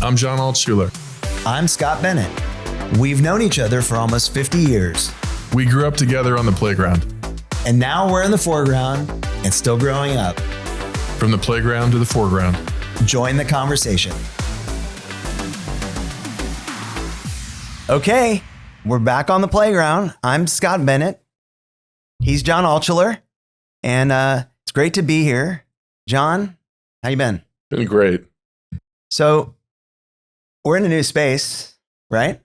I'm Jon Altschuler. I'm Scott Bennett. We've known each other for almost 50 years. We grew up together on the playground. And now we're in the foreground and still growing up. From the playground to the foreground. Join the conversation. Okay, we're back on the playground. I'm Scott Bennett. He's Jon Altschuler. And it's great to be here. Jon, how you been? Been great. So we're in a new space, right?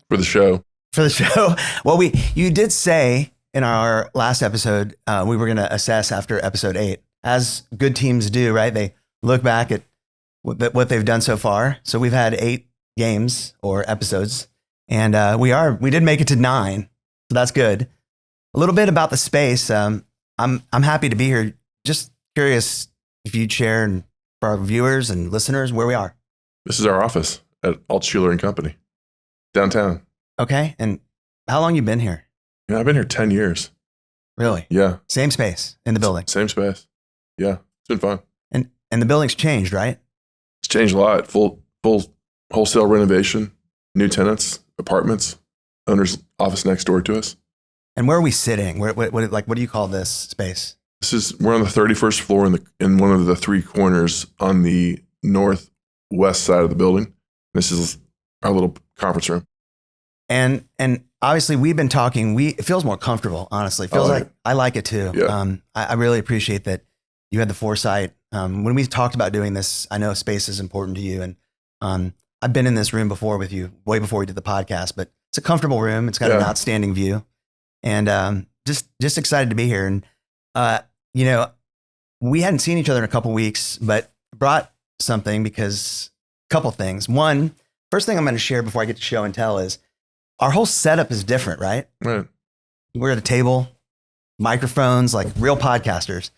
For the show. For the show. Well, you did say in our last episode, we were going to assess after episode 8, as good teams do, right? They look back at what they've done so far. So we've had 8 games or episodes, and we did make it to 9. So that's good. A little bit about the space. I'm happy to be here. Just curious if you'd share and for our viewers and listeners where we are. This is our office at Altschuler and Company, downtown. Okay. And how long you been here? Yeah, I've been here 10 years. Really? Yeah. Same space in the building? Same space. Yeah, it's been fun. And the building's changed, right? It's changed a lot. Full wholesale renovation, new tenants, apartments, owner's office next door to us. And where are we sitting? What do you call this space? We're on the 31st floor in one of the 3 corners on the northwest side of the building. This is our little conference room. And obviously we've been talking. It feels more comfortable, honestly. It feels like I like it too. Yeah. I really appreciate that you had the foresight. When we talked about doing this, I know space is important to you, and I've been in this room before with you, way before we did the podcast. But it's a comfortable room. It's got an outstanding view, and just excited to be here. And we hadn't seen each other in a couple weeks, but brought something because a couple things. One, first thing I'm going to share before I get to show and tell is our whole setup is different, right? Right. We're at a table, microphones, like real podcasters.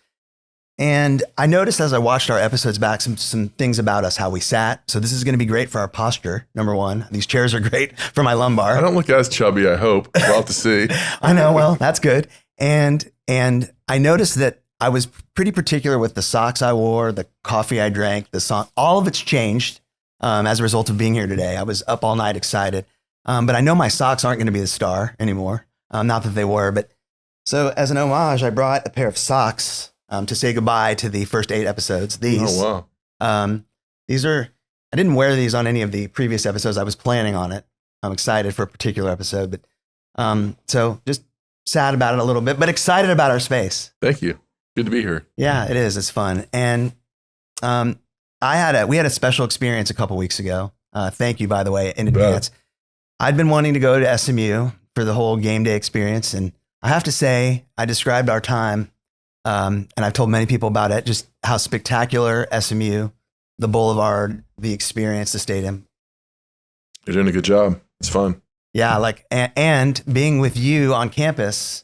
And I noticed as I watched our episodes back, some things about us, how we sat. So this is going to be great for our posture. Number one, these chairs are great for my lumbar. I don't look as chubby, I hope. We'll have to see. I know. Well, that's good. And I noticed that I was pretty particular with the socks I wore, the coffee I drank, the song. All of it's changed as a result of being here today. I was up all night excited. But I know my socks aren't going to be the star anymore. Not that they were, but so as an homage, I brought a pair of socks to say goodbye to the first 8 episodes. These, oh, wow. I didn't wear these on any of the previous episodes. I was planning on it. I'm excited for a particular episode, but so just sad about it a little bit, but excited about our space. Thank you. Good to be here. Yeah, it is. It's fun. And we had a special experience a couple weeks ago. Thank you, by the way, in advance. I'd been wanting to go to SMU for the whole game day experience. And I have to say, I described our time, and I've told many people about it, just how spectacular SMU, the boulevard, the experience, the stadium. You're doing a good job. It's fun. Yeah, and being with you on campus,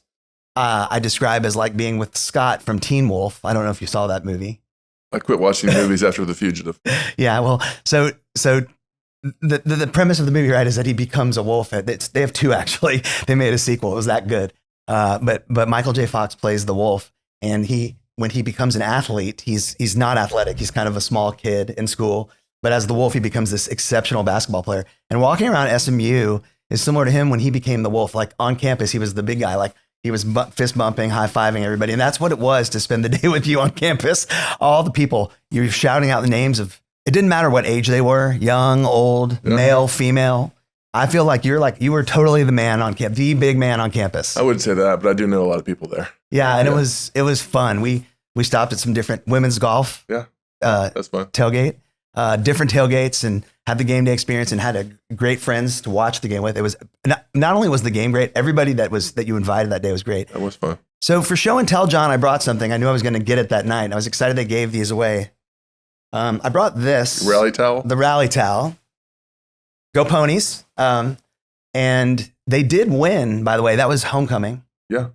I describe as like being with Scott from Teen Wolf. I don't know if you saw that movie. I quit watching movies after The Fugitive. Yeah, well, so the premise of the movie, right, is that he becomes a wolf. They have 2 actually. They made a sequel. It was that good. But Michael J. Fox plays the wolf, and when he becomes an athlete, he's not athletic. He's kind of a small kid in school. But as the wolf, he becomes this exceptional basketball player. And walking around SMU is similar to him when he became the wolf. Like on campus, he was the big guy. Like he was fist bumping, high fiving everybody, and that's what it was to spend the day with you on campus. All the people, you're shouting out the names of. It didn't matter what age they were, young, old, male, female. I feel like you were totally the man on campus, the big man on campus. I wouldn't say that, but I do know a lot of people there. Yeah, and it was fun. We stopped at some different women's golf. Yeah, that's fun. Tailgate, different tailgates, and had the game day experience, and had great friends to watch the game with. It was not only was the game great, everybody that you invited that day was great. That was fun. So for show and tell, Jon, I brought something. I knew I was going to get it that night. I was excited they gave these away. I brought this. Rally towel? The rally towel. Go Ponies. And they did win, by the way. That was homecoming. Yeah.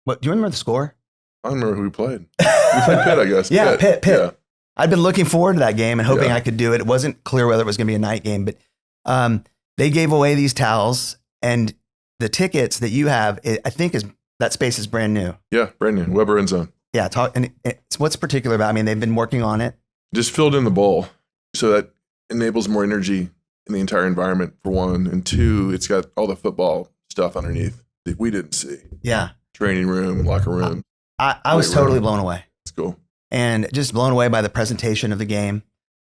What, do you remember the score? I don't remember who we played. We played Pitt, I guess. Yeah, Pitt. Yeah. I'd been looking forward to that game and hoping I could do it. It wasn't clear whether it was going to be a night game, but they gave away these towels, and the tickets that you have, I think that space is brand new. Yeah, brand new. Weber End Zone. Yeah, what's particular about it? I mean, they've been working on it. Just filled in the bowl so that enables more energy in the entire environment, for one. And two, it's got all the football stuff underneath that we didn't see. Yeah. Training room, locker room. I was totally blown away. It's cool. And just blown away by the presentation of the game.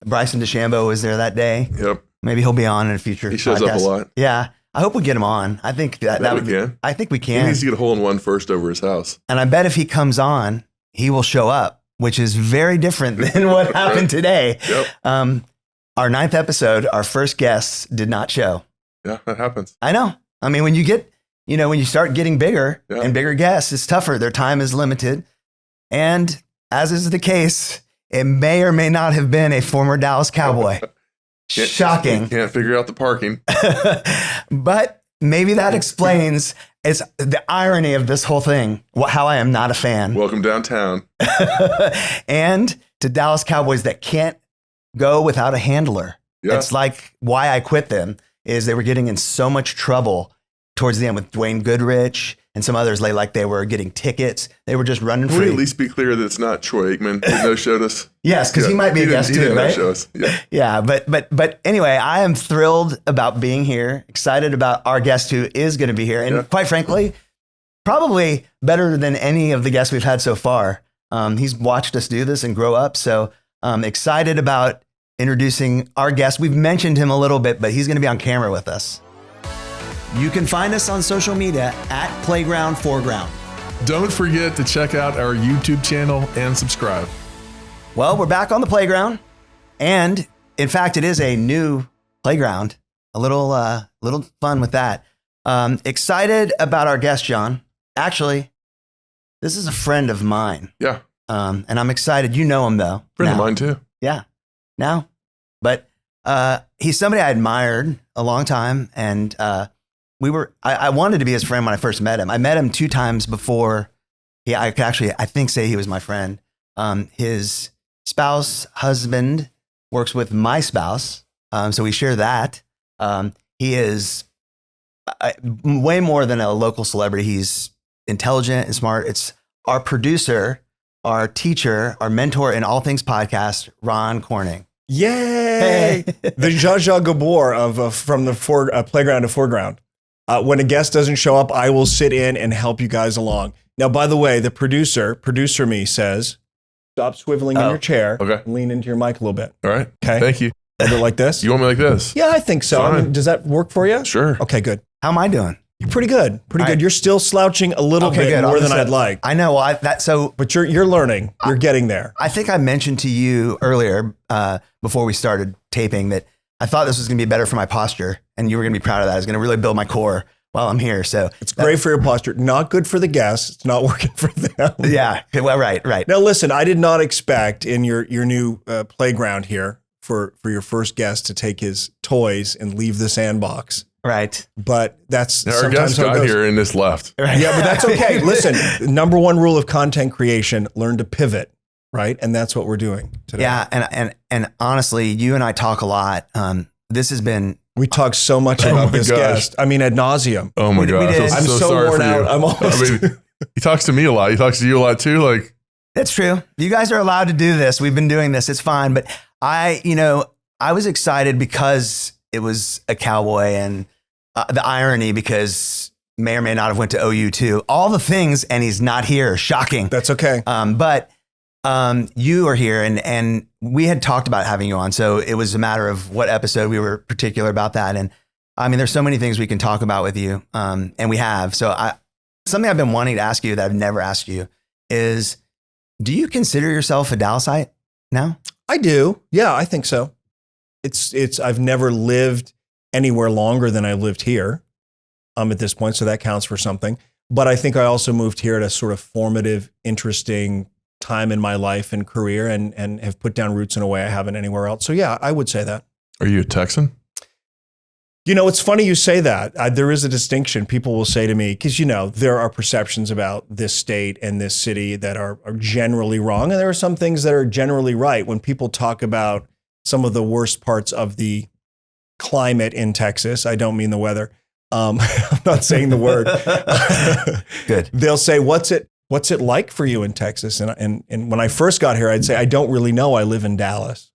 Bryson DeChambeau was there that day. Yep. Maybe he'll be on in a future He shows podcast. up a lot. Yeah. I hope we get him on. I think that would we can. I think we He can. needs to get a hole in one first over his house. And I bet if he comes on, he will show up, which is very different than what happened today. Yep. Our 9th episode, our first guests did not show. Yeah, that happens. I know. I mean, when you start getting bigger and bigger guests, it's tougher. Their time is limited. And as is the case, it may or may not have been a former Dallas Cowboy. Shocking. Can't figure out the parking. But maybe that explains it's the irony of this whole thing, how I am not a fan. Welcome downtown. And to Dallas Cowboys that can't go without a handler. Yeah. It's like why I quit them is they were getting in so much trouble towards the end with Dwayne Goodrich and some others. Like they were getting tickets. They were just running Can free. we at least be clear that it's not Troy Aikman who no-showed us? Yes, because he might be a guest too, right? No-show us. Yeah. Yeah, but anyway, I am thrilled about being here, excited about our guest who is going to be here. And quite frankly, probably better than any of the guests we've had so far. He's watched us do this and grow up. So excited about introducing our guest. We've mentioned him a little bit, but he's going to be on camera with us. You can find us on social media at Playground Foreground. Don't forget to check out our YouTube channel and subscribe. Well, we're back on the playground. And in fact, it is a new playground. A little fun with that. Excited about our guest, Jon. Actually, this is a friend of mine. Yeah. And I'm excited. You know him though. Friend of mine too. Yeah. Now. But he's somebody I admired a long time. And I wanted to be his friend when I first met him. I met him 2 times before I could actually, I think, say he was my friend. His husband works with my spouse. So we share that. He is way more than a local celebrity. He's intelligent and smart. It's our producer, our teacher, our mentor in all things podcast, Ron Corning. Yay! The Zsa Gabor from the Playground to Foreground. When a guest doesn't show up, I will sit in and help you guys along. Now, by the way, the producer me says, stop swiveling in your chair. Okay. And lean into your mic a little bit. All right. Okay. Thank you. A little bit like this? You want me like this? Yeah, I think so. I mean, does that work for you? Sure. Okay, good. How am I doing? You're pretty good. Pretty All good. right. You're still slouching a little bit good. more than I'd like. I know. Well, But you're learning. You're getting there. I think I mentioned to you earlier before we started taping that I thought this was going to be better for my posture, and you were going to be proud of that. It's going to really build my core while I'm here. So It's great for your posture. Not good for the guests. It's not working for them. yeah. Well, right. Now, listen, I did not expect in your new playground here for your first guest to take his toys and leave the sandbox. Right. But that's Our sometimes guest how it got goes. here and this left. Right. Yeah, but that's okay. Listen, number one rule of content creation, learn to pivot, right? And that's what we're doing today. Yeah. And honestly, you and I talk a lot. This has been, We talk so much about my this gosh. guest. I mean, ad nauseum. Oh my We God. did. I feel I'm so sorry worn for out. you. I'm almost- I mean, he talks to me a lot. He talks to you a lot too. Like, that's true. You guys are allowed to do this. We've been doing this. It's fine. But I was excited because it was a Cowboy and the irony because may or may not have went to OU too. All the things, and he's not here. Shocking. That's okay. But you are here, and we had talked about having you on. So it was a matter of what episode we were particular about that. And I mean, there's so many things we can talk about with you, and we have. So something I've been wanting to ask you that I've never asked you is, do you consider yourself a Dallasite now? I do. Yeah, I think so. I've never lived anywhere longer than I lived here at this point. So that counts for something. But I think I also moved here at a sort of formative, interesting time in my life and career and have put down roots in a way I haven't anywhere else. So yeah, I would say that. are you a Texan? It's funny you say that. There is a distinction. People will say to me, because, there are perceptions about this state and this city that are generally wrong. And there are some things that are generally right. When people talk about some of the worst parts of the climate in Texas, I don't mean the weather. I'm not saying the word. Good. They'll say, what's it like for you in Texas? And when I first got here, I'd say, I don't really know. I live in Dallas.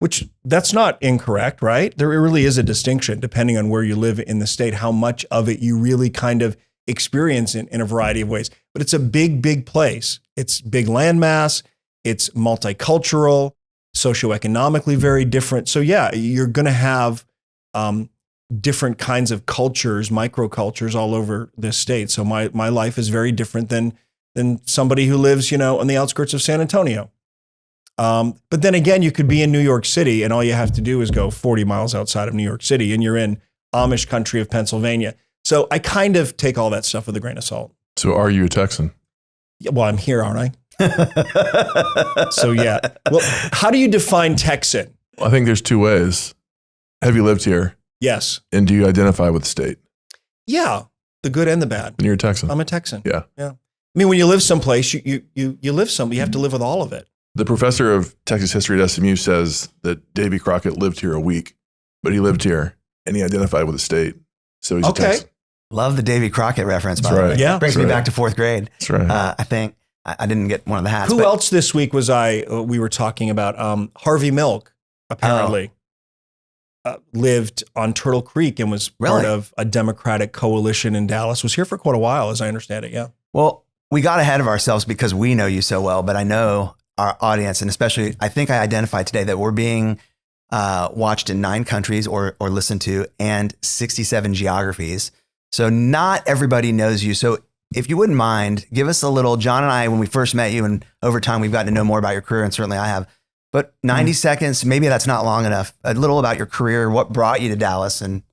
which that's not incorrect, right? There really is a distinction depending on where you live in the state, how much of it you really kind of experience in a variety of ways. But it's a big, big place. It's big landmass. It's multicultural, socioeconomically very different. So yeah, you're going to have different kinds of cultures, microcultures all over this state. So my life is very different than somebody who lives, on the outskirts of San Antonio. But then again, you could be in New York City and all you have to do is go 40 miles outside of New York City and you're in Amish country of Pennsylvania. So I kind of take all that stuff with a grain of salt. So are you a Texan? Yeah, well, I'm here, aren't I? So yeah. Well, how do you define Texan? I think there's two ways. Have you lived here? Yes. And do you identify with the state? Yeah. The good and the bad. And you're a Texan. I'm a Texan. Yeah. Yeah. I mean, when you live someplace, you live somewhere, you have to live with all of it. The professor of Texas history at SMU says that Davy Crockett lived here a week, but he lived here and he identified with the state. So he's a Texan. Love the Davy Crockett reference, by That's the right. way. Yeah. Brings me back to fourth grade. That's right. I think I didn't get one of the hats. Who but else this week was we were talking about Harvey Milk, apparently. Lived on Turtle Creek and was part of a Democratic coalition in Dallas. Was here for quite a while, as I understand it. Yeah. Well, we got ahead of ourselves because we know you so well, but I know our audience, and especially, I think I identified today that we're being watched in 9 countries or listened to and 67 geographies. So not everybody knows you. So if you wouldn't mind, give us a little, John and I, when we first met you, and over time we've gotten to know more about your career, and certainly I have, but 90 seconds, maybe that's not long enough. A little about your career, what brought you to Dallas, and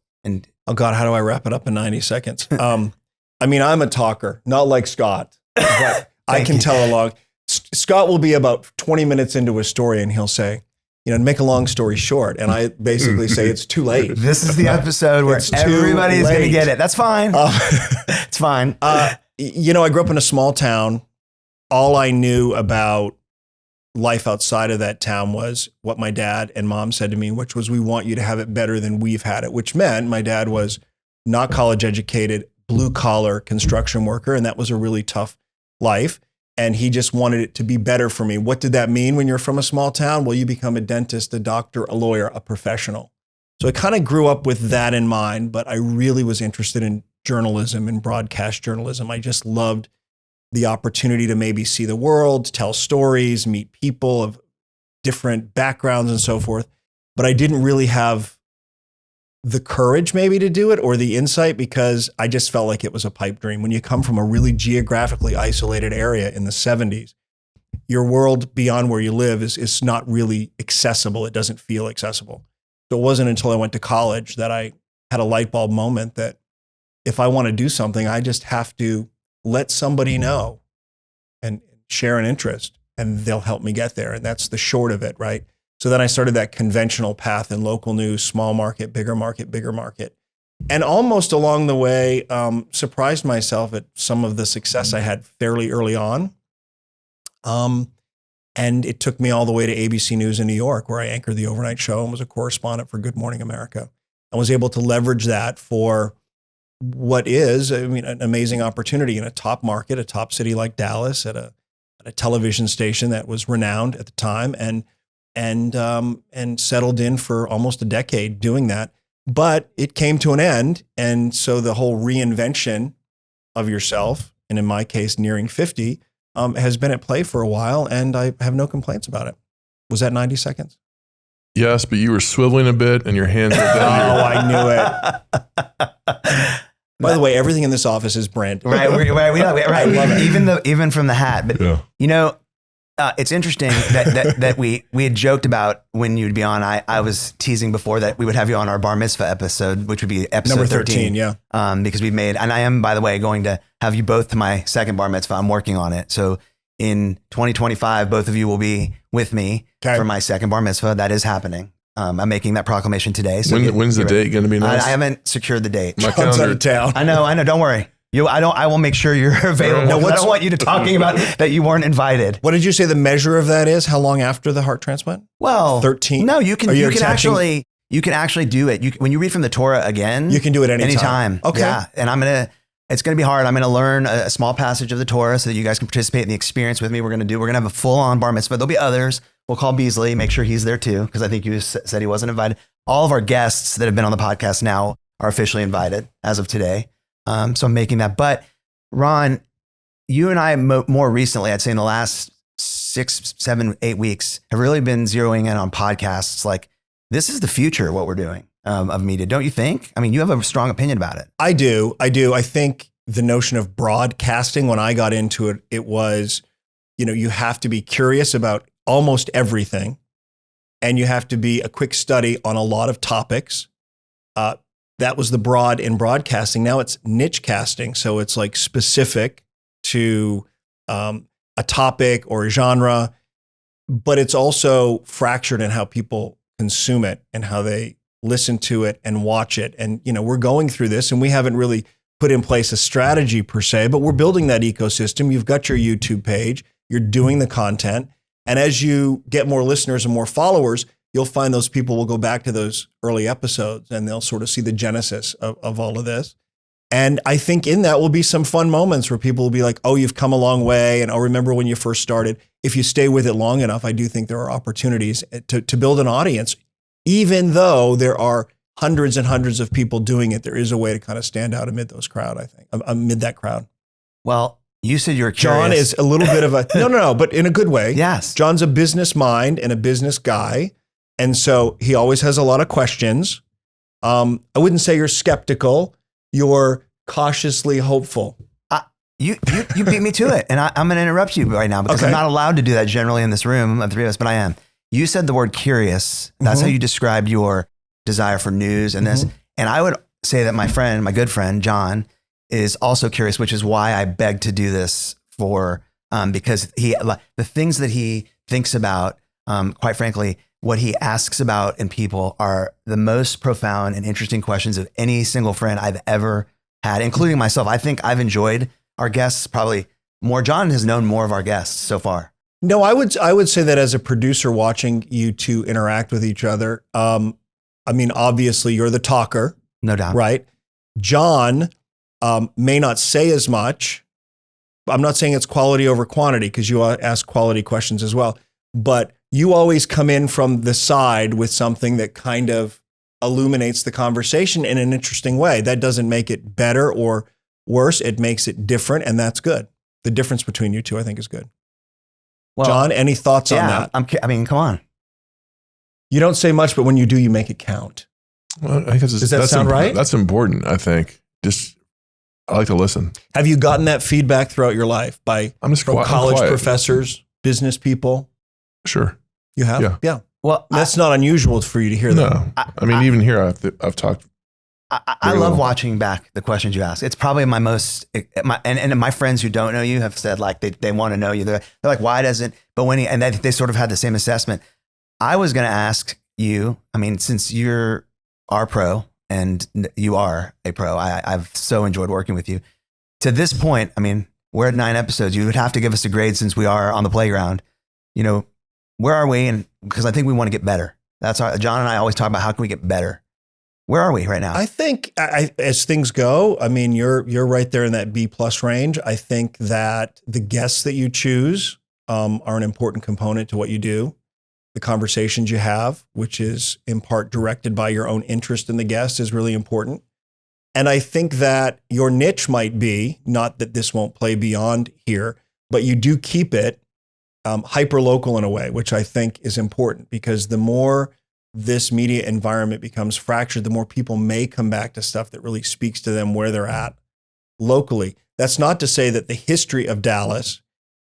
oh God, how do I wrap it up in 90 seconds? I mean, I'm a talker, not like Scott, but I can tell a long. Scott will be about 20 minutes into a story and he'll say, to make a long story short. And I basically say it's too late. This is the episode where everybody's going to get it. That's fine. It's fine. I grew up in a small town. All I knew about life outside of that town was what my dad and mom said to me, which was, we want you to have it better than we've had it, which meant my dad was not college educated, blue collar construction worker. And that was a really tough life. And he just wanted it to be better for me. What did that mean when you're from a small town? Well, you become a dentist, a doctor, a lawyer, a professional. So I kind of grew up with that in mind, but I really was interested in journalism and broadcast journalism. I just loved the opportunity to maybe see the world, tell stories, meet people of different backgrounds and so forth. But I didn't really have the courage maybe to do it or the insight, because I just felt like it was a pipe dream. When you come from a really geographically isolated area in the 70s, your world beyond where you live is not really accessible. It doesn't feel accessible. So it wasn't until I went to college that I had a light bulb moment that if I want to do something, I just have to let somebody know and share an interest and they'll help me get there. And that's the short of it, right? So then I started that conventional path in local news, small market, bigger market, bigger market. And almost along the way, surprised myself at some of the success I had fairly early on. And it took me all the way to ABC News in New York, where I anchored the overnight show and was a correspondent for Good Morning America. I was able to leverage that for what is, an amazing opportunity in a top market, a top city like Dallas, at a television station that was renowned at the time, and settled in for almost a decade doing that. But it came to an end. And so the whole reinvention of yourself, and in my case, nearing 50, has been at play for a while. And I have no complaints about it. Was that 90 seconds? Yes, but you were swiveling a bit and your hands were down. Oh, I knew it. By the way, everything in this office is branded. Right. I love it. Even from the hat. But, it's interesting that we had joked about when you'd be on. I was teasing before that we would have you on our bar mitzvah episode, which would be episode number 13. Yeah. Because we've made, and I am, by the way, going to have you both to my second bar mitzvah. I'm working on it. So in 2025, both of you will be with me for my second bar mitzvah. That is happening. I'm making that proclamation today. So when's the date going to be announced? I haven't secured the date. My John's out of town. I know. Don't worry. I will make sure you're available. No, I don't want you to talking about that you weren't invited. What did you say the measure of that is? How long after the heart transplant? Well, 13. No, you can actually do it. When you read from the Torah again, you can do it anytime. Okay. Yeah. And it's going to be hard. I'm going to learn a small passage of the Torah so that you guys can participate in the experience with me. We're going to have a full on bar mitzvah. There'll be others. We'll call Beasley, make sure he's there too, because I think you said he wasn't invited. All of our guests that have been on the podcast now are officially invited as of today. So I'm making that. But Ron, you and I more recently, I'd say in the last 6, 7, 8 weeks, have really been zeroing in on podcasts. Like, this is the future of what we're doing of media, don't you think? I mean, you have a strong opinion about it. I do. I think the notion of broadcasting, when I got into it, it was, you have to be curious about almost everything, and you have to be a quick study on a lot of topics. That was the broad in broadcasting. Now it's niche casting. So it's like specific to a topic or a genre, but it's also fractured in how people consume it and how they listen to it and watch it. And, we're going through this, and we haven't really put in place a strategy per se, but we're building that ecosystem. You've got your YouTube page, you're doing the content. And as you get more listeners and more followers, you'll find those people will go back to those early episodes and they'll sort of see the genesis of all of this. And I think in that will be some fun moments where people will be like, oh, you've come a long way. And I'll remember when you first started. If you stay with it long enough, I do think there are opportunities to build an audience. Even though there are hundreds and hundreds of people doing it, there is a way to kind of stand out amid those crowd, I think, amid that crowd. Well, you said you were curious. Jon is a little bit of a, no, but in a good way. Yes. Jon's a business mind and a business guy. And so he always has a lot of questions. I wouldn't say you're skeptical. You're cautiously hopeful. You beat me to it. And I'm going to interrupt you right now because I'm not allowed to do that generally in this room of the three of us, but I am. You said the word curious. That's how you described your desire for news and this. And I would say that my good friend, Jon, is also curious, which is why I begged to do this because the things that he thinks about, quite frankly, what he asks about in people are the most profound and interesting questions of any single friend I've ever had, including myself. I think I've enjoyed our guests probably more. Jon has known more of our guests so far. No, I would say that as a producer watching you two interact with each other, obviously you're the talker. No doubt. Right? Jon may not say as much. I'm not saying it's quality over quantity because you ask quality questions as well. But you always come in from the side with something that kind of illuminates the conversation in an interesting way. That doesn't make it better or worse. It makes it different, and that's good. The difference between you two, I think, is good. Well, Jon, any thoughts on that? Come on. You don't say much, but when you do, you make it count. Well, does that sound right? That's important, I think. I like to listen. Have you gotten that feedback throughout your life from college professors, business people? Sure. You have? Yeah. Well, that's not unusual for you to hear that. No. Even here, I've talked. I love watching back the questions you ask. It's probably my most, and my friends who don't know you have said like they want to know you. They're like, why doesn't, but and they sort of had the same assessment. I was going to ask you, since you're our pro and you are a pro, I've so enjoyed working with you. To this point, we're at 9 episodes. You would have to give us a grade since we are on the playground. Where are we? And because I think we want to get better. Jon and I always talk about how can we get better. Where are we right now? I think as things go, you're right there in that B+ range. I think that the guests that you choose are an important component to what you do. The conversations you have, which is in part directed by your own interest in the guest, is really important. And I think that your niche might be, not that this won't play beyond here, but you do keep it hyper-local in a way, which I think is important because the more this media environment becomes fractured, the more people may come back to stuff that really speaks to them where they're at locally. That's not to say that the history of Dallas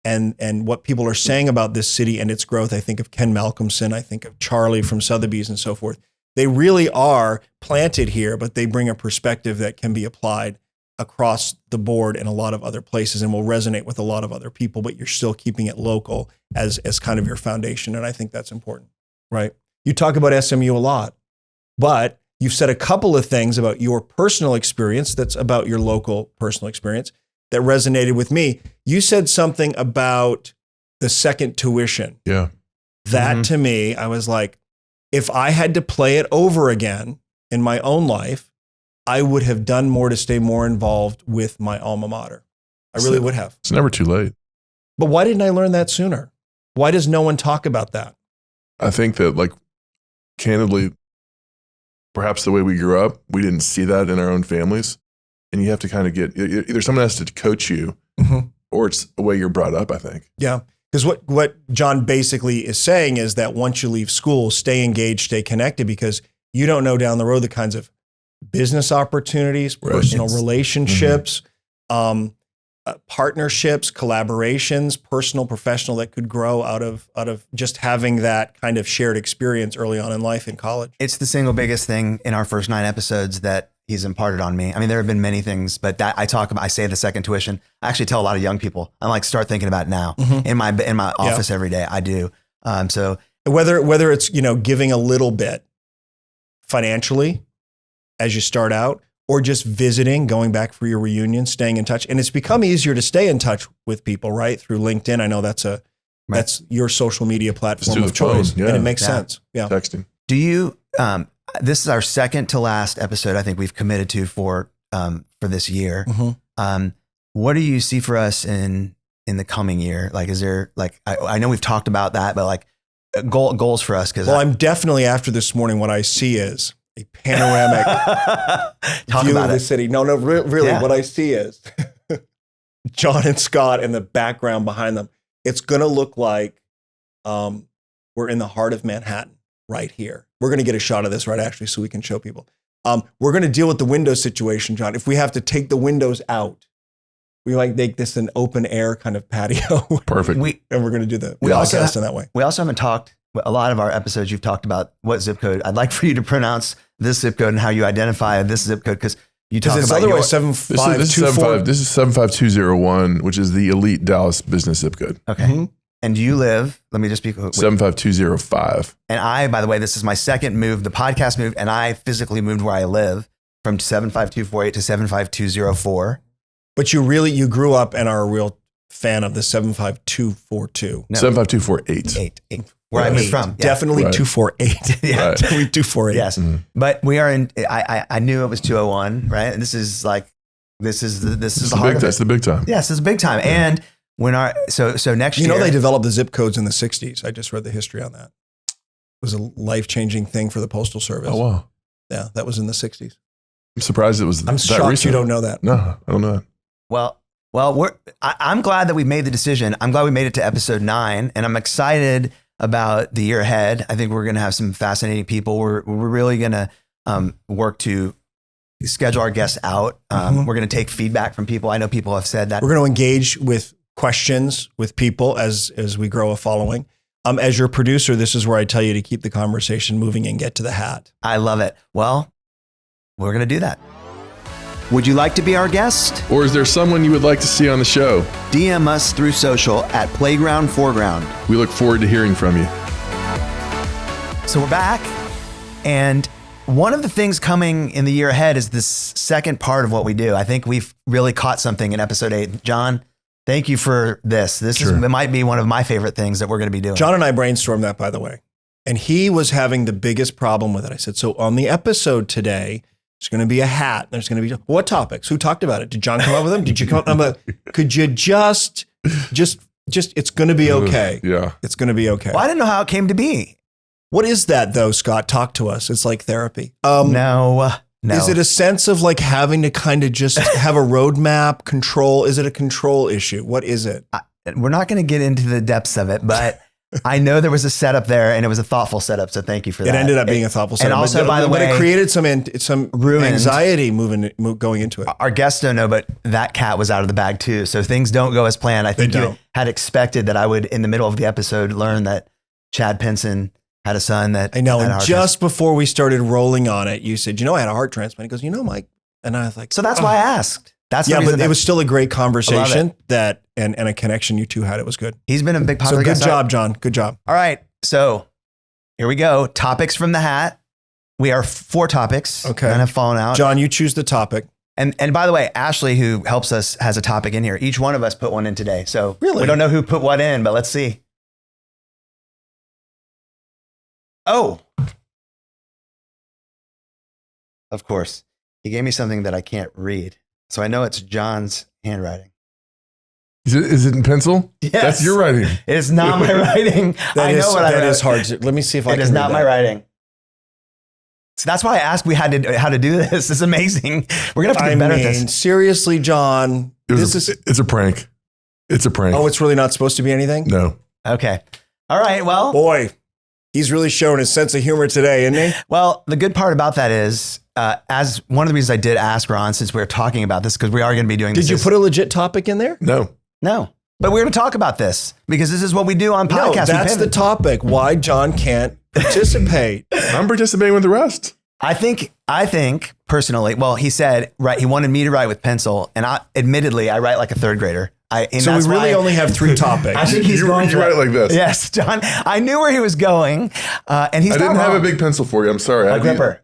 and what people are saying about this city and its growth, I think of Ken Malcolmson, I think of Charlie from Sotheby's and so forth. They really are planted here, but they bring a perspective that can be applied across the board in a lot of other places and will resonate with a lot of other people, but you're still keeping it local as kind of your foundation. And I think that's important, right? You talk about SMU a lot, but you've said a couple of things about your personal experience that's about your local personal experience that resonated with me. You said something about the second tuition. Yeah. That to me, I was like, if I had to play it over again in my own life, I would have done more to stay more involved with my alma mater. I really would have. It's never too late. But why didn't I learn that sooner? Why does no one talk about that? I think that, like, candidly, perhaps the way we grew up, we didn't see that in our own families. And you have to kind of get, either someone has to coach you or it's the way you're brought up, I think. Yeah. Because what John basically is saying is that once you leave school, stay engaged, stay connected, because you don't know down the road the kinds of business opportunities, personal relationships, partnerships, collaborations, personal, professional, that could grow out of just having that kind of shared experience early on in life in college. It's the single biggest thing in our first 9 episodes that he's imparted on me. I mean, there have been many things, but that I say the second tuition. I actually tell a lot of young people, I'm like, start thinking about it now in my office every day. I do. So whether it's, giving a little bit financially as you start out, or just visiting, going back for your reunion, staying in touch. And it's become easier to stay in touch with people, right? Through LinkedIn. I know that's your social media platform of choice. And it makes sense. Yeah. Texting. Do you, this is our second to last episode I think we've committed to for this year. What do you see for us in the coming year? Like, is there, like, I know we've talked about that, but like goals for us? I'm definitely, after this morning, what I see is a panoramic view of the city. No, really, what I see is Jon and Scott and the background behind them. It's going to look like we're in the heart of Manhattan right here. We're going to get a shot of this, right, actually, so we can show people. We're going to deal with the window situation, John. If we have to take the windows out, we like make this an open air kind of patio. Perfect. And we're going to do the podcast in that way. We also haven't talked. A lot of our episodes, you've talked about what zip code. I'd like for you to pronounce this zip code and how you identify this zip code, because you talk about otherwise 752. This is 75201, which is the elite Dallas business zip code. Okay. And you live, let me just be 75205. And I, by the way, this is my second move, the podcast moved, and I physically moved where I live from 75248 to 75204. But you grew up and are a real fan of the 75242. No. 75248. Where I moved from. Yeah. Definitely 248. Yeah, Right. definitely 248. Yes. But we are in, I knew it was 201, right? And this is the heart of it. That's the big time. Yes, it's big time. Yeah. And when so next year. They developed the zip codes in the 60s. I just read the history on that. It was a life-changing thing for the Postal Service. Oh, wow. Yeah, that was in the 60s. I'm surprised it was I'm that shocked recent. you don't know that. No, I don't know that. Well, I'm glad that we made the decision. I'm glad we made it to episode 9, and I'm excited about the year ahead. I think we're going to have some fascinating people. We're really going to work to schedule our guests out. We're going to take feedback from people. I know people have said that. We're going to engage with questions with people as we grow a following. As your producer, this is where I tell you to keep the conversation moving and get to the hat. I love it. Well, we're going to do that. Would you like to be our guest? Or is there someone you would like to see on the show? DM us through social at Playground Foreground. We look forward to hearing from you. So we're back, and one of the things coming in the year ahead is this second part of what we do. I think we've really caught something in episode 8. Jon, thank you for this. It might be one of my favorite things that we're going to be doing. Jon and I brainstormed that, by the way, and he was having the biggest problem with it. I said, so on the episode today, there's going to be a hat. There's going to be what topics? Who talked about it? Did Jon come up with them? Did you come up with them? Could you just, it's going to be okay. Yeah. It's going to be okay. Well, I didn't know how it came to be. What is that though, Scott? Talk to us. It's like therapy. No. Is it a sense of like having to kind of just have a roadmap, control? Is it a control issue? What is it? We're not going to get into the depths of it, but I know there was a setup there, and it was a thoughtful setup. So thank you for that. It ended up being a thoughtful setup. And also, by the way, it created some anxiety going into it. Our guests don't know, but that cat was out of the bag too. So things don't go as planned. I think you had expected that I would, in the middle of the episode, learn that Chad Pinson had a son that I know. And just before we started rolling on it, you said, I had a heart transplant. He goes, Mike. And I was like, so that's why I asked. That's the reason. But it was still a great conversation and a connection you two had. It was good. He's been a big part of the good job, Jon. Good job. All right. So here we go. Topics from the hat. We are 4 topics. Okay. Kind of fallen out. Jon, you choose the topic. And by the way, Ashley, who helps us, has a topic in here. Each one of us put one in today. So really? We don't know who put what in, but let's see. Oh, of course. He gave me something that I can't read. So I know it's Jon's handwriting. Is it in pencil? Yes. That's your writing. It is not my writing. I know what I wrote. That is hard. Let me see if I can It is not read my that. writing. So that's why I asked how to do this. It's amazing. We're gonna have to get better at this. Seriously, John, It's a prank. It's a prank. Oh, it's really not supposed to be anything? No. Okay. All right. Well, Boy, he's really showing his sense of humor today, isn't he? well, the good part about that is, as one of the reasons I did ask Ron, since we were talking about this, because we are going to be doing this. Did you put a legit topic in there? No. No. But we're going to talk about this because this is what we do on podcasts. No, We that's the pivot. topic. Why John can't participate. I'm participating with the rest. I think personally, well, he said, right, he wanted me to write with pencil. And admittedly, I write like a third grader. So we really only have 3 topics. I think he's You going to write it like this. Yes, John. I knew where he was going, and he's I not didn't have wrong. a big pencil for you. I'm sorry. A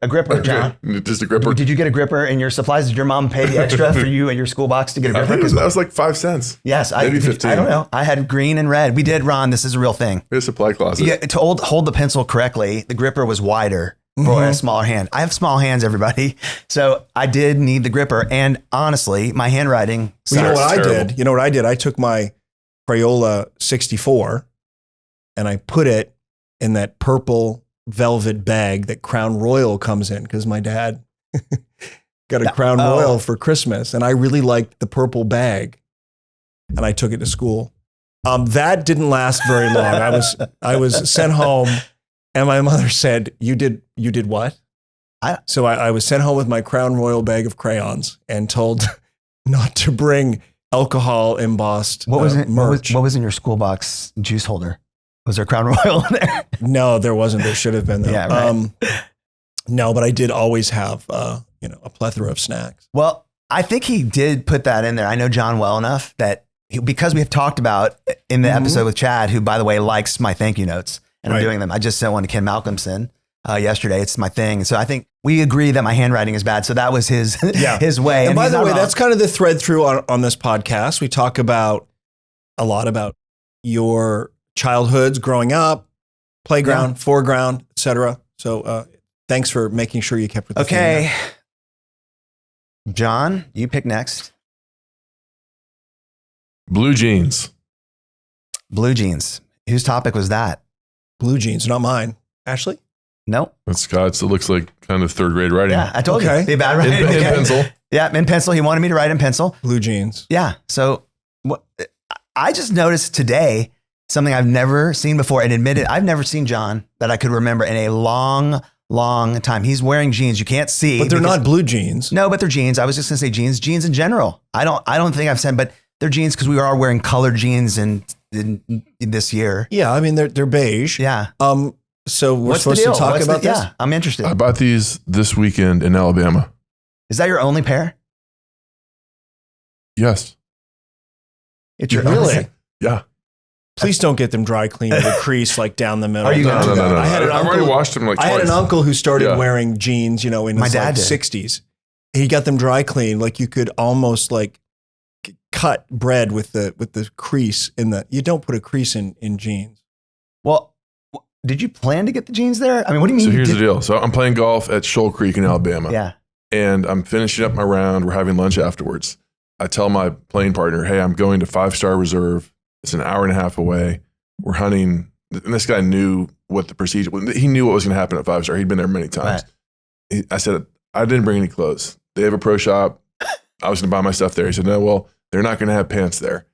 gripper, John. Just a gripper. Did you get a gripper in your supplies? Did your mom pay the extra for you and your school box to get a I gripper? think that was like 5 cents. Yes, Maybe 15. I don't know. I had green and red. We did, Ron. This is a real thing. We had a supply closet. Yeah, to hold the pencil correctly, the gripper was wider for a smaller hand. I have small hands, everybody. So I did need the gripper. And honestly, my handwriting Well, you know sucks. what I terrible. did? You know what I did? I took my Crayola 64 and I put it in that purple velvet bag that Crown Royal comes in because my dad got a Crown Royal for Christmas and I really liked the purple bag and I took it to school. That didn't last very long. I was sent home and my mother said, you did what? So I was sent home with my Crown Royal bag of crayons and told not to bring alcohol embossed What was it? merch. What was in your school box juice holder? Was there Crown Royal in there? No, there wasn't. There should have been though. Yeah, right. No, but I did always have a plethora of snacks. Well, I think he did put that in there. I know John well enough that because we have talked about in the episode with Chad, who, by the way, likes my thank you notes, and I'm doing them. I just sent one to Ken Malcolmson yesterday. It's my thing. So I think we agree that my handwriting is bad. So that was his his way. And by he's the not way, wrong. that's kind of the thread through on this podcast. We talk a lot about your childhoods, growing up, playground, foreground, etc. So thanks for making sure you kept with the theme Okay. there. John, you pick next. Blue jeans. Blue jeans. Whose topic was that? Blue jeans, not mine. Ashley? Nope. That's Scott's. It looks like kind of third grade writing. Yeah, I told Okay. you. Be bad writing. In pencil. Yeah, in pencil. He wanted me to write in pencil. Blue jeans. Yeah. So I just noticed today something I've never seen before and admitted I've never seen John that I could remember in a long time. He's wearing jeans. You can't see. But they're because- not blue jeans. No, but they're jeans. I was just going to say jeans in general. I don't think I've said, but they're jeans because we are wearing colored jeans in this year. Yeah, I mean they're beige. Yeah. So we're What's the supposed deal? to talk What's about this? Yeah, I'm interested. I bought these this weekend in Alabama. Is that your only pair? Yes. It's your Really? only- Yeah. Please don't get them dry cleaned with a crease like down the middle. Are you No, gonna no, do no, that? no. I had an I've already uncle- washed them like I twice. had an uncle who started Yeah. wearing jeans, in My his dad did. 60s. He got them dry cleaned. Like you could almost like cut bread with the crease in the. You don't put a crease in jeans. Well, did you plan to get the jeans there? I mean, what do you mean? So you here's the did- deal. So I'm playing golf at Shoal Creek in Alabama. Yeah. And I'm finishing up my round. We're having lunch afterwards. I tell my playing partner, hey, I'm going to 5-Star Reserve. It's an hour and a half away. We're hunting. And this guy knew what the procedure was. He knew what was going to happen at 5-Star. He'd been there many times. I said, I didn't bring any clothes. They have a pro shop. I was going to buy my stuff there. He said, no, well, they're not going to have pants there.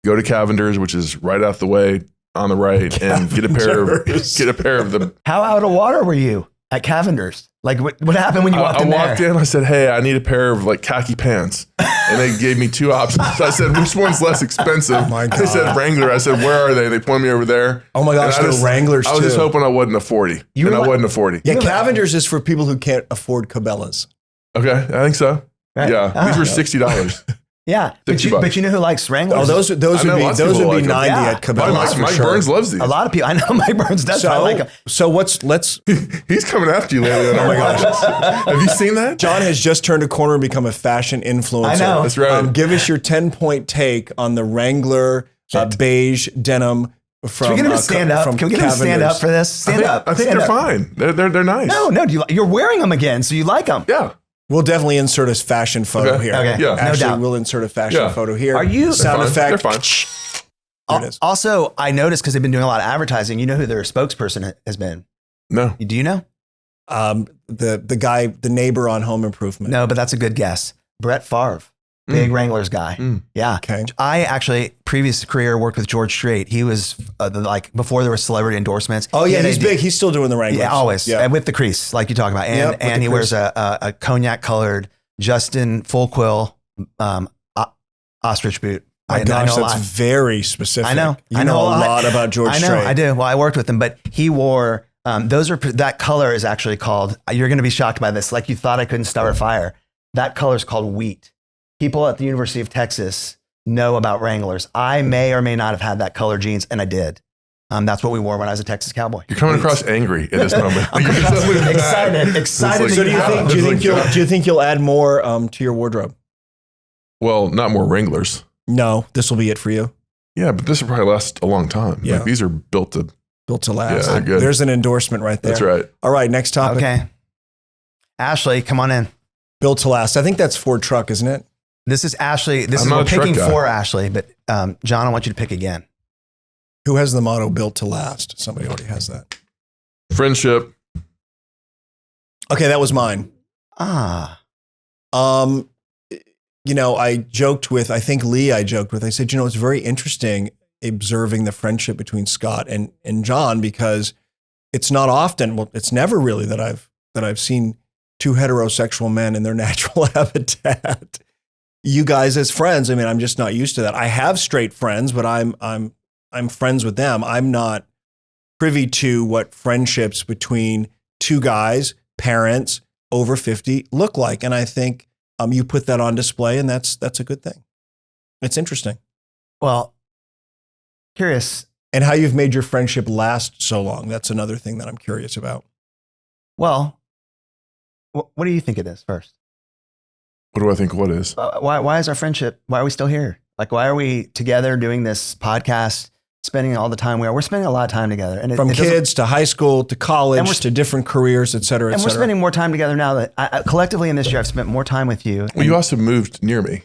Go to Cavender's, which is right out the way on the right, and get a pair of them. How out of water were you at Cavender's? Like, what happened when you walked I in walked there? in. I said, hey, I need a pair of like khaki pants. And they gave me 2 options. So I said, which one's less expensive? Oh my They God. said Wrangler. I said, where are they? They pointed me over there. Oh my gosh, And they're Wranglers I was just too. hoping I wasn't a 40. You And were I like- wasn't a 40. Yeah, You have- Cavender's is for people who can't afford Cabela's. Okay, I think so. Right. Yeah, Ah. these were $60. Yeah. But $60 you know who likes Wranglers? Oh, those I would know be lots of those people would be like 'em. 90 Yeah. at Cabela's for Mike sure. Burns loves these. A lot of people. I know Mike Burns does. I like him. So let's He's coming after you lately. Oh my gosh. Have you seen that? John has just turned a corner and become a fashion influencer. I know. That's right. Give us your 10-point take on the Wrangler beige denim from. Can we get him to stand up? Can we get him to stand up for this? Stand up. I think Stand they're up. fine. They're nice. No. You're wearing them again, so you like them. Yeah. We'll definitely insert a fashion photo here. Okay. Yeah. No Actually, doubt. we'll insert a fashion photo here. Are you- sound They're effect? fine. There it is. Also, I noticed because they've been doing a lot of advertising. You know who their spokesperson has been? No. Do you know? The guy, the neighbor on Home Improvement. No, but that's a good guess. Brett Favre, big Wranglers guy. Yeah. Okay. I actually, previous career, worked with George Strait. He was before there were celebrity endorsements. Oh yeah, he's big. He's still doing the Wranglers. Yeah, always. Yeah. And with the crease, like you talk about. And, Yep, with and the he wears crease. a cognac colored Justin full quill ostrich boot. My I gosh, know a that's lot. very specific. I know. You I know know a lot about George I know. Strait. I do. Well, I worked with him, but he wore that color is actually called. You're going to be shocked by this. Like you thought I couldn't start a fire. That color is called wheat. People at the University of Texas know about Wranglers. I may or may not have had that color jeans, and I did. That's what we wore when I was a Texas Cowboy. You're coming across angry at this moment. Excited. So do you think you'll add more to your wardrobe? Well, not more Wranglers. No, this will be it for you. Yeah, but this will probably last a long time. Yeah. Like, these are built to. Built to last. Yeah, they're good. There's an endorsement right there. That's right. All right, next topic. Okay. Ashley, come on in. Built to last. I think that's Ford truck, isn't it? This is Ashley. This I'm is not we're a truck picking guy. for Ashley, but John, I want you to pick again. Who has the motto "Built to last"? Somebody already has that. Friendship. Okay, that was mine. I joked with, I think Lee, I said, it's very interesting observing the friendship between Scott and Jon, because it's not often, well, it's never really that I've seen two heterosexual men in their natural habitat. You guys as friends, I mean, I'm just not used to that. I have straight friends, but I'm friends with them. I'm not privy to what friendships between two guys, parents, over 50 look like. And I think you put that on display, and that's a good thing. It's interesting. Well, curious. And how you've made your friendship last so long. That's another thing that I'm curious about. Well, what do you think it is first? What do I think? What is? Why is our friendship? Why are we still here? Like, why are we together doing this podcast, spending all the time we are? We're spending a lot of time together. And From kids to high school to college to different careers, et cetera, et and we're cetera. spending more time together now that collectively in this year, I've spent more time with you. Well, you also moved near me.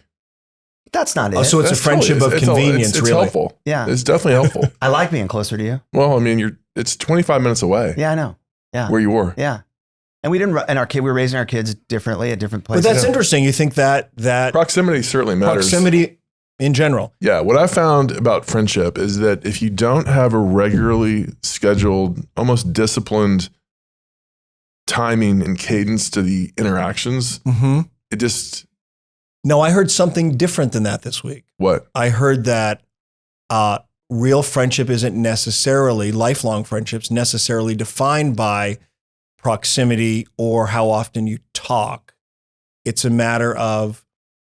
That's not it. Oh, so it's That's a friendship totally- of it's convenience, it's really. helpful. Yeah. It's definitely helpful. I like being closer to you. Well, I mean, it's 25 minutes away. Yeah, I know. Yeah. Where you were. Yeah. And we were raising our kids differently at different But places. that's interesting. You think that Proximity certainly matters. proximity in general. Yeah. What I found about friendship is that if you don't have a regularly scheduled, almost disciplined timing and cadence to the interactions, Mm-hmm. it just, No, I heard something different than that this week. what? I heard that real friendship isn't necessarily, lifelong friendships, necessarily defined by proximity or how often you talk. It's a matter of,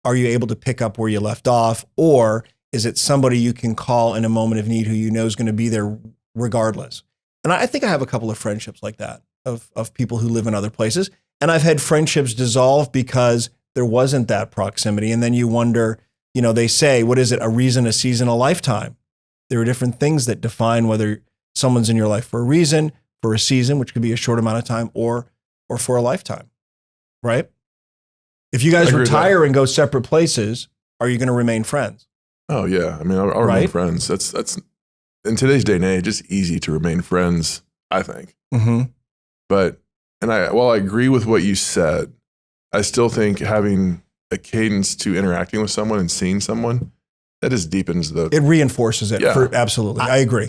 are you able to pick up where you left off? Or is it somebody you can call in a moment of need who you know is going to be there regardless? And I think I have a couple of friendships like that of people who live in other places. And I've had friendships dissolve because there wasn't that proximity. And then you wonder, they say, what is it? A reason, a season, a lifetime. There are different things that define whether someone's in your life for a reason, for a season, which could be a short amount of time, or for a lifetime, right? If you guys I agree with retire and go separate places, are you going to remain friends? Oh yeah. I mean, I'll remain Right? friends. That's in today's day and age, it's easy to remain friends, I think. Mm-hmm. But, while I agree with what you said, I still think having a cadence to interacting with someone and seeing someone, that just deepens the. It reinforces it. Yeah. Absolutely. I agree.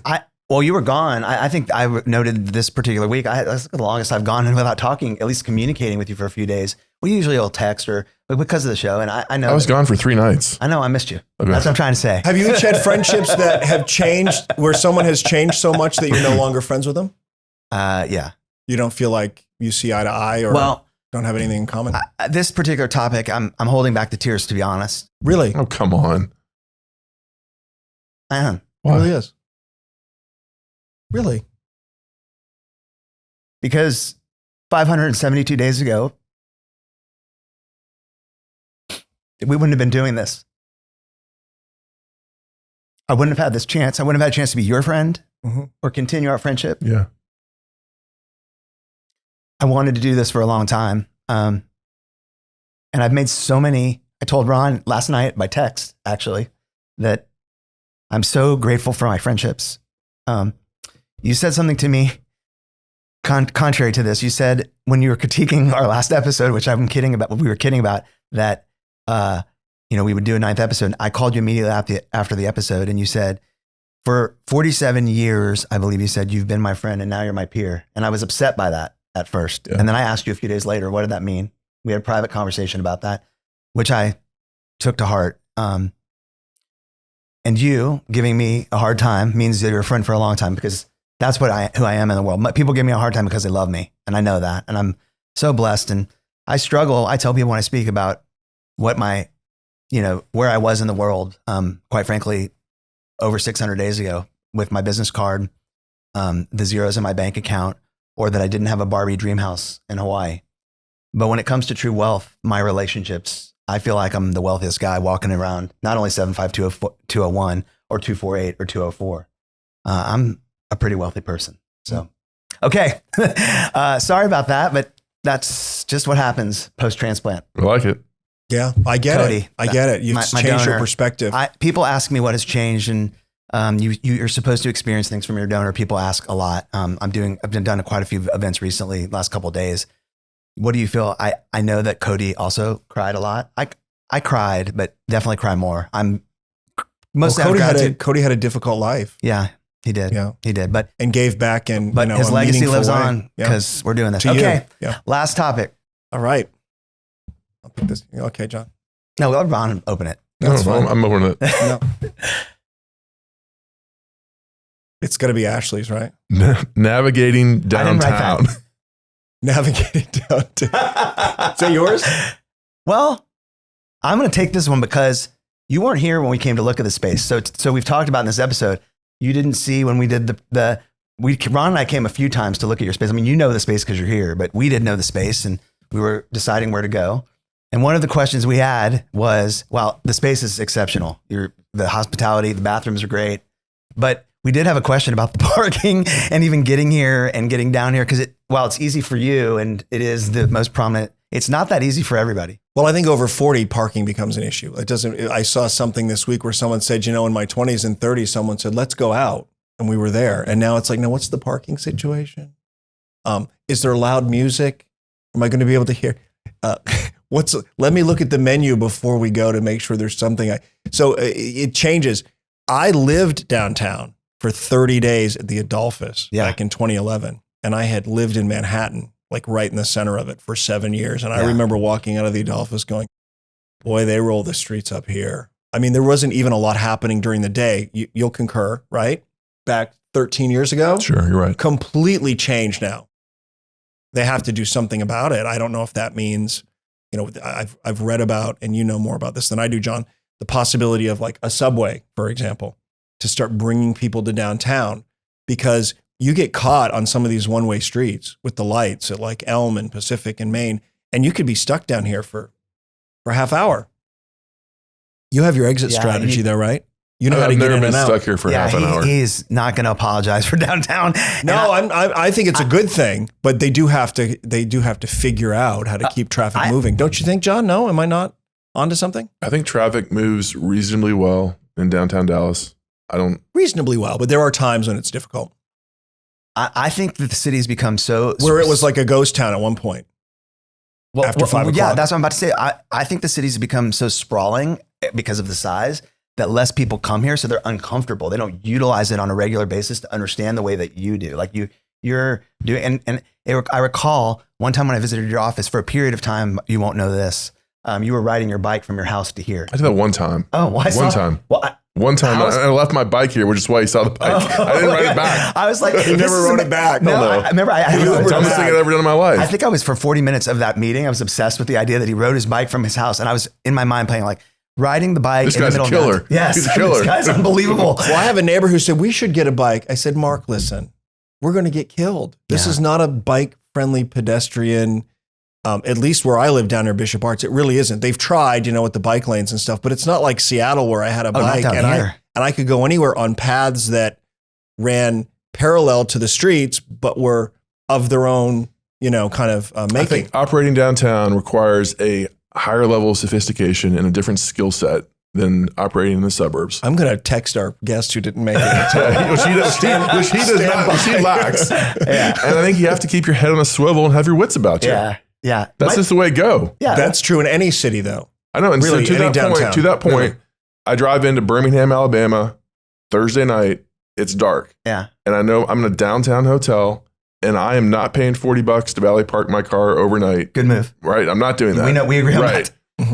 Well, you were gone. I think I noted this particular week. That's the longest I've gone without talking, at least communicating with you for a few days. We usually will text but because of the show. And I know I was gone for 3 nights. I know I missed you. Okay. That's what I'm trying to say. Have you each had friendships that have changed, where someone has changed so much that you're no longer friends with them? Yeah. You don't feel like you see eye to eye, or don't have anything in common? This particular topic, I'm holding back the tears, to be honest. Really? Oh, come on. I am. It Why? really is. Really? Because 572 days ago, we wouldn't have been doing this. I wouldn't have had this chance. I wouldn't have had a chance to be your friend or continue our friendship. Yeah. I wanted to do this for a long time. And I've made so many. I told Ron last night by text, actually, that I'm so grateful for my friendships. You said something to me contrary to this. You said when you were critiquing our last episode, which we were kidding about, that we would do a 9th episode. I called you immediately after the episode, and you said, for 47 years, I believe you said, you've been my friend and now you're my peer. And I was upset by that at first. Yeah. And then I asked you a few days later, what did that mean? We had a private conversation about that, which I took to heart. And you giving me a hard time means that you're a friend for a long time, because that's who I am in the world. People give me a hard time because they love me, and I know that. And I'm so blessed. And I struggle. I tell people when I speak about what where I was in the world, quite frankly, over 600 days ago, with my business card, the zeros in my bank account, or that I didn't have a Barbie dream house in Hawaii. But when it comes to true wealth, my relationships, I feel like I'm the wealthiest guy walking around, not only 75201 or 248 or 204. I'm a pretty wealthy person. So, okay. Sorry about that, but that's just what happens post-transplant. I like it. Yeah, I get Cody, it. I get it. You've changed your perspective. People ask me what has changed, and you're supposed to experience things from your donor. People ask a lot. I've been done quite a few events recently, last couple of days. What do you feel? I know that Cody also cried a lot. I cried, but definitely cry more. Cody had a difficult life. Yeah, he did. Yeah, he did. And gave back, and but his legacy lives on because we're doing this. Okay. Yeah. Last topic. All right. I'll pick this. Okay, John. No, let Ron open it. That's fine. I'm opening it. No. It's got to be Ashley's, right? Navigating downtown. Navigating downtown. Is that yours? Well, I'm going to take this one because you weren't here when we came to look at the space. So we've talked about in this episode, you didn't see when we did Ron and I came a few times to look at your space. I mean, you know the space because you're here, but we didn't know the space, and we were deciding where to go. And one of the questions we had was, well, the space is exceptional. The hospitality, the bathrooms are great, but we did have a question about the parking and even getting here and getting down here, because while it's easy for you and it is the most prominent, it's not that easy for everybody. Well, I think over 40, parking becomes an issue. I saw something this week where someone said, in my 20s and 30s, someone said, let's go out. And we were there. And now it's like, no, what's the parking situation? Is there loud music? Am I going to be able to hear? Let me look at the menu before we go to make sure there's something. So it changes. I lived downtown for 30 days at the Adolphus back in 2011. And I had lived in Manhattan, like right in the center of it, for 7 years. And I remember walking out of the Adolphus going, boy, they roll the streets up here. I mean, there wasn't even a lot happening during the day. You'll concur, right? Back 13 years ago. Sure, you're right. Completely changed now. They have to do something about it. I don't know if that means, I've read about, and you know more about this than I do, John, the possibility of like a subway, for example, to start bringing people to downtown, because you get caught on some of these one-way streets with the lights at like Elm and Pacific and Main, and you could be stuck down here for a half hour. You have your exit strategy though, right? You know how to get in and out. Stuck here for half an hour. He's not going to apologize for downtown. No, I think it's a good thing, but they do have to figure out how to keep traffic moving. Don't you think, John? No, am I not onto something? I think traffic moves reasonably well in downtown Dallas. Reasonably well, but there are times when it's difficult. I think that the city's become where it was like a ghost town at one point. After 5 o'clock. Yeah, that's what I'm about to say. I think the city's become so sprawling because of the size that less people come here, so they're uncomfortable. They don't utilize it on a regular basis to understand the way that you do. Like you're doing, and I recall one time when I visited your office for a period of time. You won't know this. You were riding your bike from your house to here. I did that one time. Oh, why? One time. One time, I left my bike here, which is why you saw the bike. I didn't ride it back. I was like, you never rode it back. No, I remember. It was the dumbest thing I've ever done in my life. I think I was for 40 minutes of that meeting. I was obsessed with the idea that he rode his bike from his house, and I was in my mind playing like riding the bike. This in guy's the middle a killer. Of yes, he's a killer. This guy's unbelievable. Well, I have a neighbor who said we should get a bike. I said, Mark, listen, we're going to get killed. This is not a bike-friendly pedestrian. At least where I live down near Bishop Arts, it really isn't. They've tried, with the bike lanes and stuff, but it's not like Seattle where I had a bike and I could go anywhere on paths that ran parallel to the streets, but were of their own, kind of making. I think operating downtown requires a higher level of sophistication and a different skill set than operating in the suburbs. I'm going to text our guest who didn't make it. Which he lacks. Yeah. And I think you have to keep your head on a swivel and have your wits about you. Yeah. Yeah. That's just the way to go. Yeah. That's true in any city, though. I know. And really, so to that point, really. I drive into Birmingham, Alabama, Thursday night. It's dark. Yeah. And I know I'm in a downtown hotel and I am not paying $40 to valet park my car overnight. Good move. Right. I'm not doing that. We agree on right. that.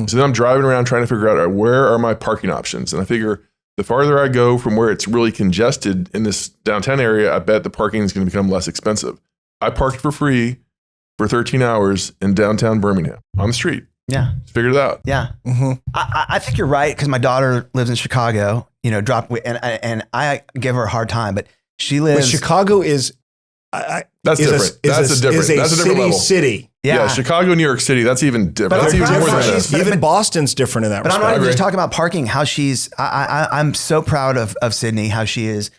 So then I'm driving around trying to figure out where are my parking options. And I figure the farther I go from where it's really congested in this downtown area, I bet the parking is going to become less expensive. I parked for free for 13 hours in downtown Birmingham on the street. Yeah. Figured it out. Yeah. Mm-hmm. I think you're right because my daughter lives in Chicago, and I give her a hard time, but she lives. But Chicago is. That's different. That's a different level. City. Yeah. Chicago, New York City. That's even different. That's even more than this. Even Boston's different in that respect. But I'm not even just talking about parking. How I'm so proud of Sydney. How she is.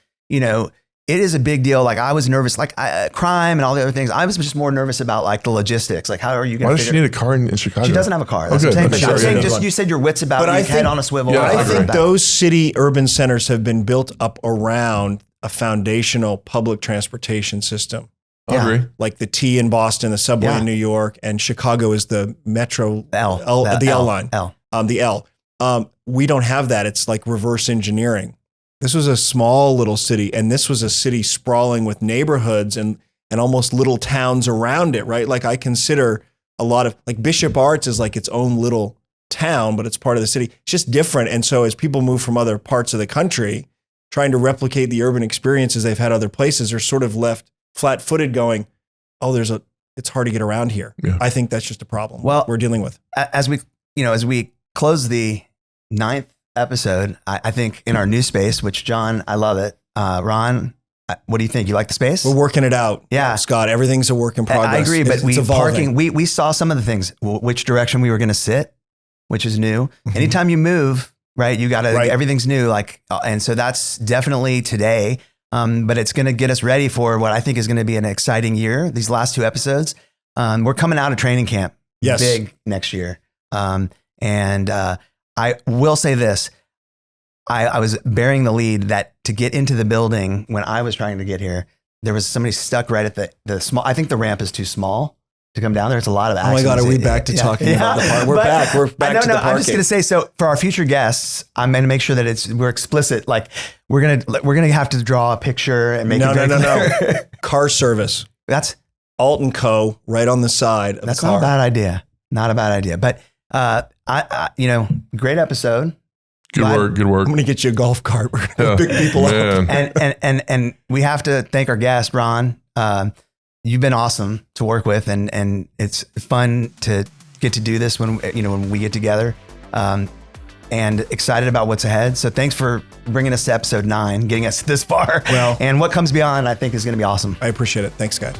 It is a big deal. Like I was nervous, like crime and all the other things. I was just more nervous about like the logistics. Like how are you going to? Why does she need a car in Chicago? She doesn't have a car. That's what I'm saying. I'm saying just you said your wits about it. Head on a swivel. Yeah, I think those city urban centers have been built up around a foundational public transportation system. I agree. Like the T in Boston, the subway in New York, and Chicago is the metro the L line. The L. We don't have that. It's like reverse engineering. This was a small little city, and this was a city sprawling with neighborhoods and almost little towns around it, right? Like I consider a lot of, like Bishop Arts is like its own little town, but it's part of the city. It's just different. And so as people move from other parts of the country, trying to replicate the urban experiences they've had other places, are sort of left flat-footed going, oh, it's hard to get around here. Yeah. I think that's just a problem we're dealing with. As we close the 9th episode, I think in our new space, which John, I love it. Ron, what do you think? You like the space? We're working it out. Yeah. Scott, everything's a work in progress. I agree, but parking, we saw some of the things, which direction we were going to sit, which is new. Mm-hmm. Anytime you move, right, you got to, everything's new. And so that's definitely today. But it's going to get us ready for what I think is going to be an exciting year. These last 2 episodes, we're coming out of training camp big next year. I will say this. I was bearing the lead that to get into the building when I was trying to get here, there was somebody stuck right at the small. I think the ramp is too small to come down there. It's a lot of accidents. Oh my God, are we back to talking about the park? We're back to the parking. I'm just going to say, so for our future guests, I'm going to make sure that we're explicit. Like we're going to have to draw a picture and make it very clear. Car service. That's Alt & Co. right on the side of the car. That's not a bad idea. Not a bad idea. But great episode. Good work. I'm going to get you a golf cart. We're going to pick people up. And we have to thank our guest, Ron. You've been awesome to work with, and it's fun to get to do this when we get together, and excited about what's ahead. So thanks for bringing us to episode 9, getting us this far. Well, and what comes beyond, I think, is going to be awesome. I appreciate it. Thanks, Scott.